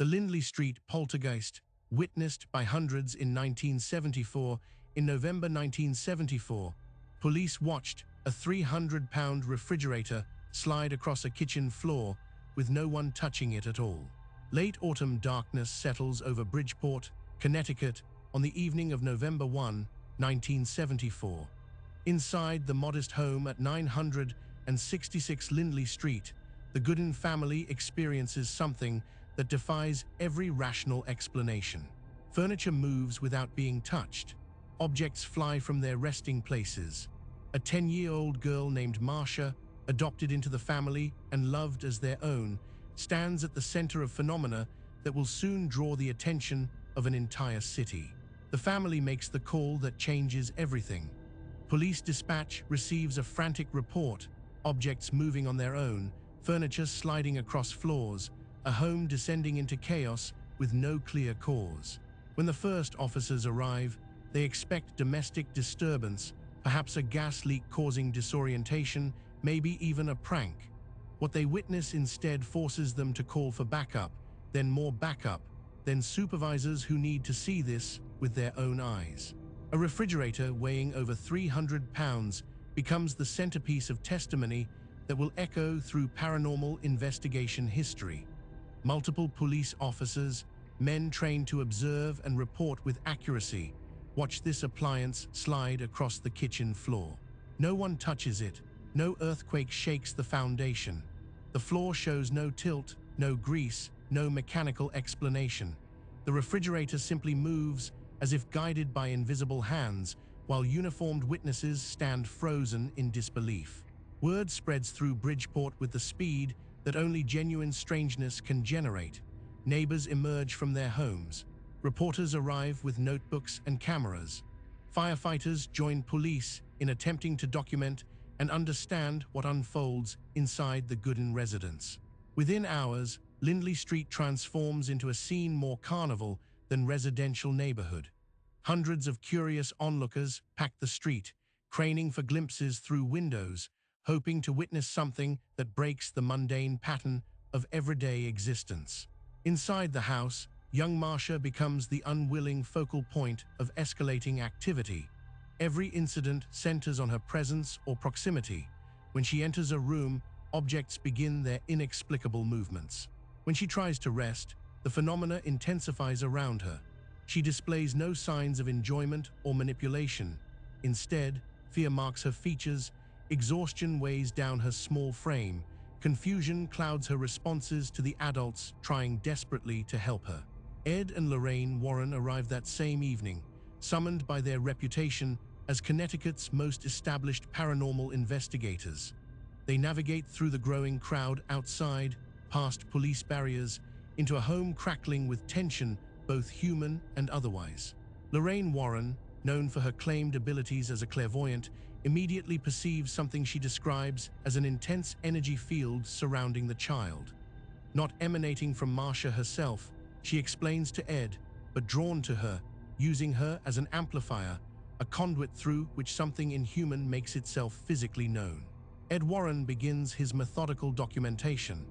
The Lindley Street poltergeist, witnessed by hundreds in 1974, in November 1974, police watched a 300-pound refrigerator slide across a kitchen floor with no one touching it at all. Late autumn darkness settles over Bridgeport, Connecticut, on the evening of November 1, 1974. Inside the modest home at 966 Lindley Street, the Gooden family experiences something that defies every rational explanation. Furniture moves without being touched. Objects fly from their resting places. A 10-year-old girl named Marcia, adopted into the family and loved as their own, stands at the center of phenomena that will soon draw the attention of an entire city. The family makes the call that changes everything. Police dispatch receives a frantic report, objects moving on their own, furniture sliding across floors, a home descending into chaos with no clear cause. When the first officers arrive, they expect domestic disturbance, perhaps a gas leak causing disorientation, maybe even a prank. What they witness instead forces them to call for backup, then more backup, then supervisors who need to see this with their own eyes. A refrigerator weighing over 300 pounds becomes the centerpiece of testimony that will echo through paranormal investigation history. Multiple police officers, men trained to observe and report with accuracy, watch this appliance slide across the kitchen floor. No one touches it, no earthquake shakes the foundation. The floor shows no tilt, no grease, no mechanical explanation. The refrigerator simply moves as if guided by invisible hands, while uniformed witnesses stand frozen in disbelief. Word spreads through Bridgeport with the speed that only genuine strangeness can generate. Neighbors emerge from their homes. Reporters arrive with notebooks and cameras. Firefighters join police in attempting to document and understand what unfolds inside the Gooden residence. Within hours, Lindley Street transforms into a scene more carnival than residential neighborhood. Hundreds of curious onlookers pack the street, craning for glimpses through windows, hoping to witness something that breaks the mundane pattern of everyday existence. Inside the house, young Marcia becomes the unwilling focal point of escalating activity. Every incident centers on her presence or proximity. When she enters a room, objects begin their inexplicable movements. When she tries to rest, the phenomena intensifies around her. She displays no signs of enjoyment or manipulation. Instead, fear marks her features, exhaustion weighs down her small frame, confusion clouds her responses to the adults trying desperately to help her. Ed and Lorraine Warren arrived that same evening, summoned by their reputation as Connecticut's most established paranormal investigators. They navigate through the growing crowd outside, past police barriers, into a home crackling with tension, both human and otherwise. Lorraine Warren, known for her claimed abilities as a clairvoyant, immediately perceives something she describes as an intense energy field surrounding the child. Not emanating from Marcia herself, she explains to Ed, but drawn to her, using her as an amplifier, a conduit through which something inhuman makes itself physically known. Ed Warren begins his methodical documentation.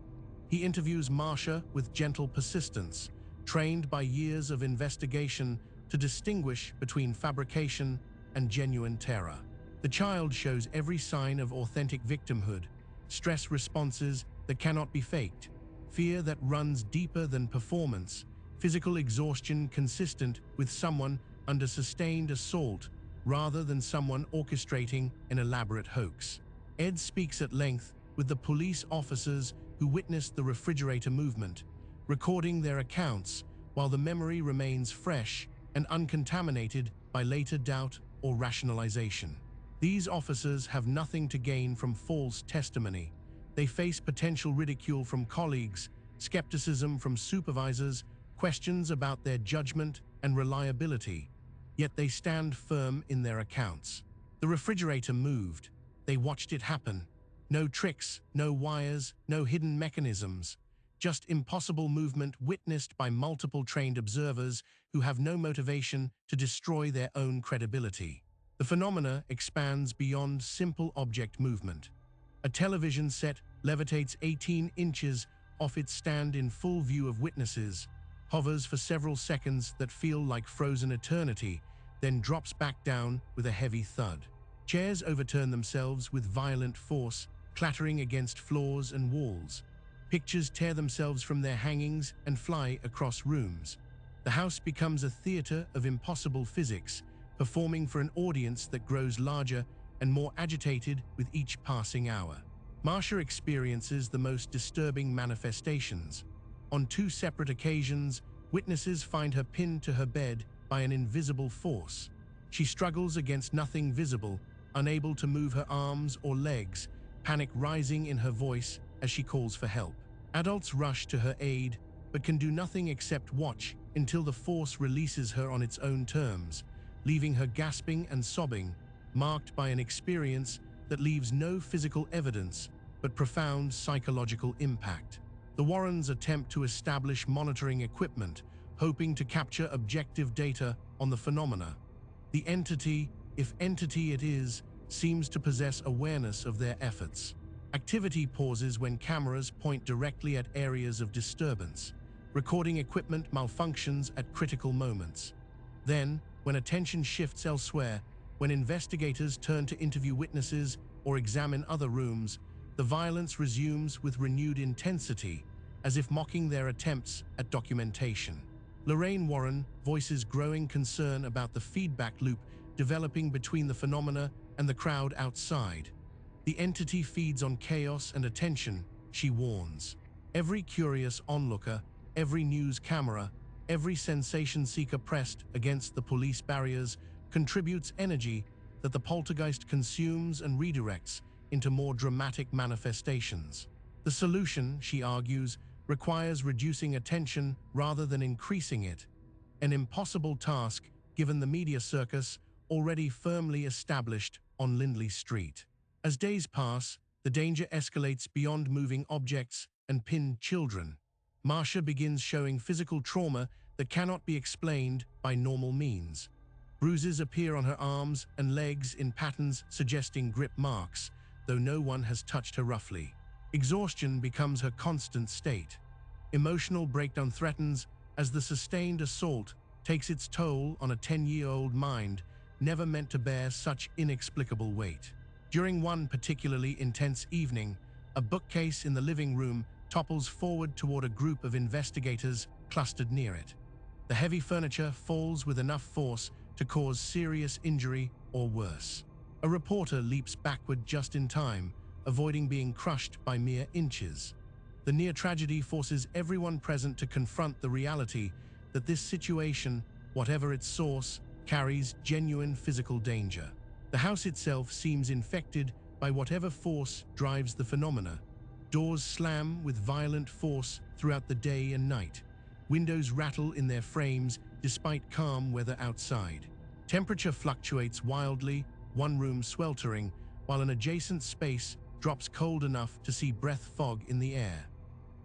He interviews Marcia with gentle persistence, trained by years of investigation to distinguish between fabrication and genuine terror. The child shows every sign of authentic victimhood, stress responses that cannot be faked, fear that runs deeper than performance, physical exhaustion consistent with someone under sustained assault rather than someone orchestrating an elaborate hoax. Ed speaks at length with the police officers who witnessed the refrigerator movement, recording their accounts while the memory remains fresh and uncontaminated by later doubt or rationalization. These officers have nothing to gain from false testimony. They face potential ridicule from colleagues, skepticism from supervisors, questions about their judgment and reliability, yet they stand firm in their accounts. The refrigerator moved. They watched it happen. No tricks, no wires, no hidden mechanisms, just impossible movement witnessed by multiple trained observers who have no motivation to destroy their own credibility. The phenomena expands beyond simple object movement. A television set levitates 18 inches off its stand in full view of witnesses, hovers for several seconds that feel like frozen eternity, then drops back down with a heavy thud. Chairs overturn themselves with violent force, clattering against floors and walls. Pictures tear themselves from their hangings and fly across rooms. The house becomes a theater of impossible physics, performing for an audience that grows larger and more agitated with each passing hour. Marcia experiences the most disturbing manifestations. On 2 separate occasions, witnesses find her pinned to her bed by an invisible force. She struggles against nothing visible, unable to move her arms or legs, panic rising in her voice as she calls for help. Adults rush to her aid, but can do nothing except watch until the force releases her on its own terms, leaving her gasping and sobbing, marked by an experience that leaves no physical evidence but profound psychological impact. The Warrens attempt to establish monitoring equipment, hoping to capture objective data on the phenomena. The entity, if entity it is, seems to possess awareness of their efforts. Activity pauses when cameras point directly at areas of disturbance. Recording equipment malfunctions at critical moments. Then, when attention shifts elsewhere, when investigators turn to interview witnesses or examine other rooms, the violence resumes with renewed intensity, as if mocking their attempts at documentation. Lorraine Warren voices growing concern about the feedback loop developing between the phenomena and the crowd outside. The entity feeds on chaos and attention, she warns. Every curious onlooker, every news camera, every sensation seeker pressed against the police barriers contributes energy that the poltergeist consumes and redirects into more dramatic manifestations. The solution, she argues, requires reducing attention rather than increasing it, an impossible task given the media circus already firmly established on Lindley Street. As days pass, the danger escalates beyond moving objects and pinned children. Marcia begins showing physical trauma that cannot be explained by normal means. Bruises appear on her arms and legs in patterns suggesting grip marks, though no one has touched her roughly. Exhaustion becomes her constant state. Emotional breakdown threatens as the sustained assault takes its toll on a 10-year-old mind never meant to bear such inexplicable weight. During one particularly intense evening, a bookcase in the living room topples forward toward a group of investigators clustered near it. The heavy furniture falls with enough force to cause serious injury or worse. A reporter leaps backward just in time, avoiding being crushed by mere inches. The near tragedy forces everyone present to confront the reality that this situation, whatever its source, carries genuine physical danger. The house itself seems infected by whatever force drives the phenomena. Doors slam with violent force throughout the day and night. Windows rattle in their frames despite calm weather outside. Temperature fluctuates wildly, one room sweltering, while an adjacent space drops cold enough to see breath fog in the air.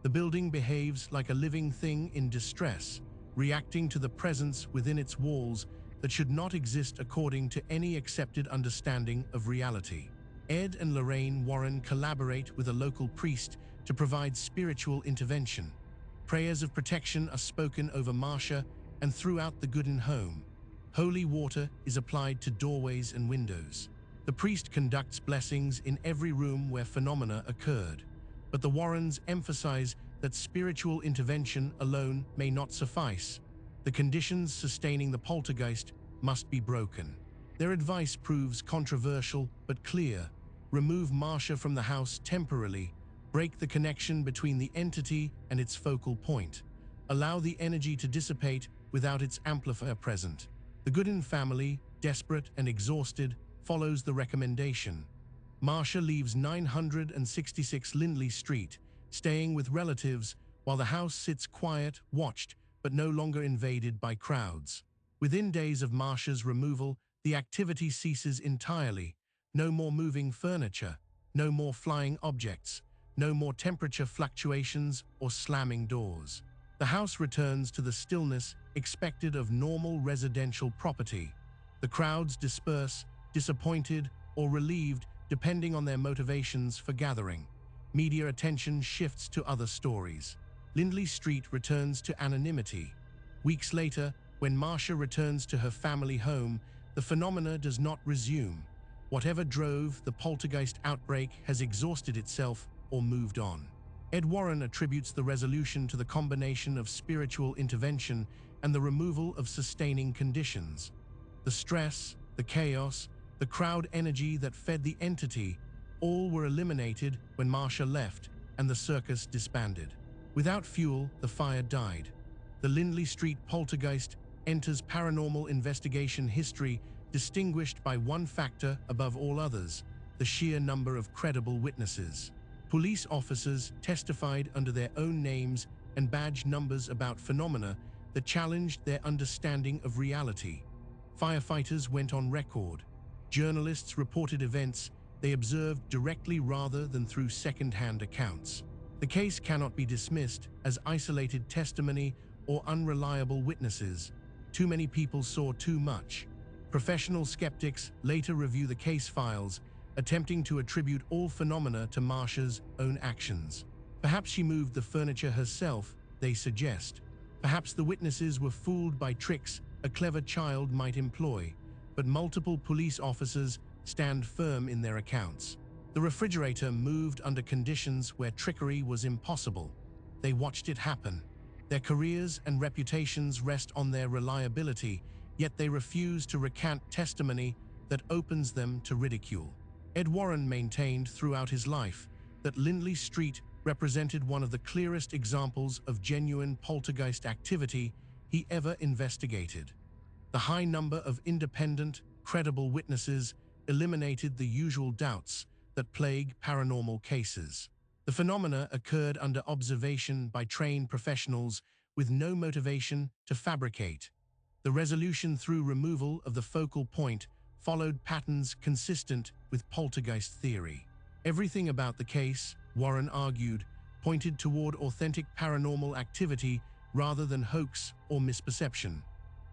The building behaves like a living thing in distress, reacting to the presence within its walls that should not exist according to any accepted understanding of reality. Ed and Lorraine Warren collaborate with a local priest to provide spiritual intervention. Prayers of protection are spoken over Marcia and throughout the Gooden home. Holy water is applied to doorways and windows. The priest conducts blessings in every room where phenomena occurred. But the Warrens emphasize that spiritual intervention alone may not suffice. The conditions sustaining the poltergeist must be broken. Their advice proves controversial but clear. Remove Marcia from the house temporarily. Break the connection between the entity and its focal point. Allow the energy to dissipate without its amplifier present. The Gooden family, desperate and exhausted, follows the recommendation. Marcia leaves 966 Lindley Street, staying with relatives while the house sits quiet, watched, but no longer invaded by crowds. Within days of Marcia's removal, the activity ceases entirely. No more moving furniture, no more flying objects, no more temperature fluctuations or slamming doors. The house returns to the stillness expected of normal residential property. The crowds disperse, disappointed or relieved depending on their motivations for gathering. Media attention shifts to other stories. Lindley Street returns to anonymity. Weeks later, when Marcia returns to her family home, the phenomena does not resume. Whatever drove the poltergeist outbreak has exhausted itself or moved on. Ed Warren attributes the resolution to the combination of spiritual intervention and the removal of sustaining conditions. The stress, the chaos, the crowd energy that fed the entity, all were eliminated when Marcia left and the circus disbanded. Without fuel, the fire died. The Lindley Street poltergeist enters paranormal investigation history, distinguished by one factor above all others: the sheer number of credible witnesses. Police officers testified under their own names and badge numbers about phenomena that challenged their understanding of reality. Firefighters went on record. Journalists reported events they observed directly rather than through second-hand accounts. The case cannot be dismissed as isolated testimony or unreliable witnesses. Too many people saw too much. Professional skeptics later review the case files, attempting to attribute all phenomena to Marcia's own actions. Perhaps she moved the furniture herself, they suggest. Perhaps the witnesses were fooled by tricks a clever child might employ, but multiple police officers stand firm in their accounts. The refrigerator moved under conditions where trickery was impossible. They watched it happen. Their careers and reputations rest on their reliability, yet they refuse to recant testimony that opens them to ridicule. Ed Warren maintained throughout his life that Lindley Street represented one of the clearest examples of genuine poltergeist activity he ever investigated. The high number of independent, credible witnesses eliminated the usual doubts that plague paranormal cases. The phenomena occurred under observation by trained professionals with no motivation to fabricate. The resolution through removal of the focal point followed patterns consistent with poltergeist theory. Everything about the case, Warren argued, pointed toward authentic paranormal activity rather than hoax or misperception.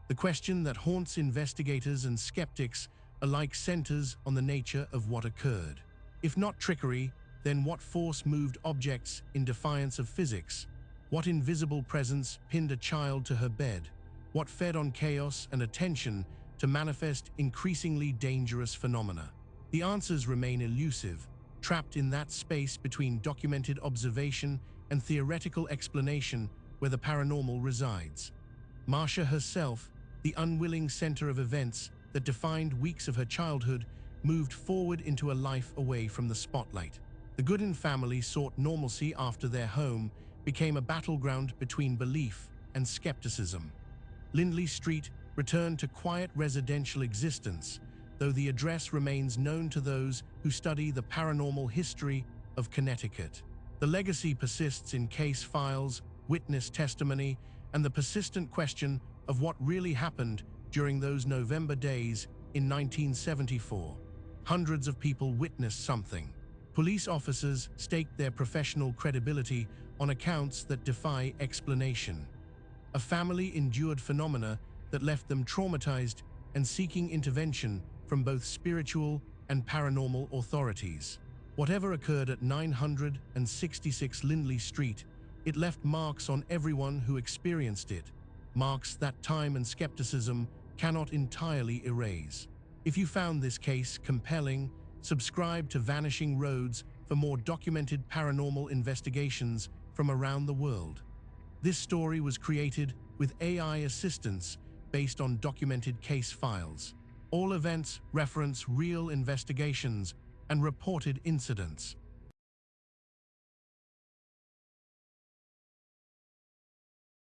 The question that haunts investigators and skeptics alike centers on the nature of what occurred. If not trickery, then what force moved objects in defiance of physics? What invisible presence pinned a child to her bed? What fed on chaos and attention to manifest increasingly dangerous phenomena? The answers remain elusive, trapped in that space between documented observation and theoretical explanation where the paranormal resides. Marcia herself, the unwilling center of events that defined weeks of her childhood, moved forward into a life away from the spotlight. The Gooden family sought normalcy after their home became a battleground between belief and skepticism. Lindley Street returned to quiet residential existence, though the address remains known to those who study the paranormal history of Connecticut. The legacy persists in case files, witness testimony, and the persistent question of what really happened during those November days in 1974. Hundreds of people witnessed something. Police officers staked their professional credibility on accounts that defy explanation. A family endured phenomena that left them traumatized and seeking intervention from both spiritual and paranormal authorities. Whatever occurred at 966 Lindley Street, it left marks on everyone who experienced it, marks that time and skepticism cannot entirely erase. If you found this case compelling, subscribe to Vanishing Roads for more documented paranormal investigations from around the world. This story was created with AI assistance based on documented case files. All events reference real investigations and reported incidents.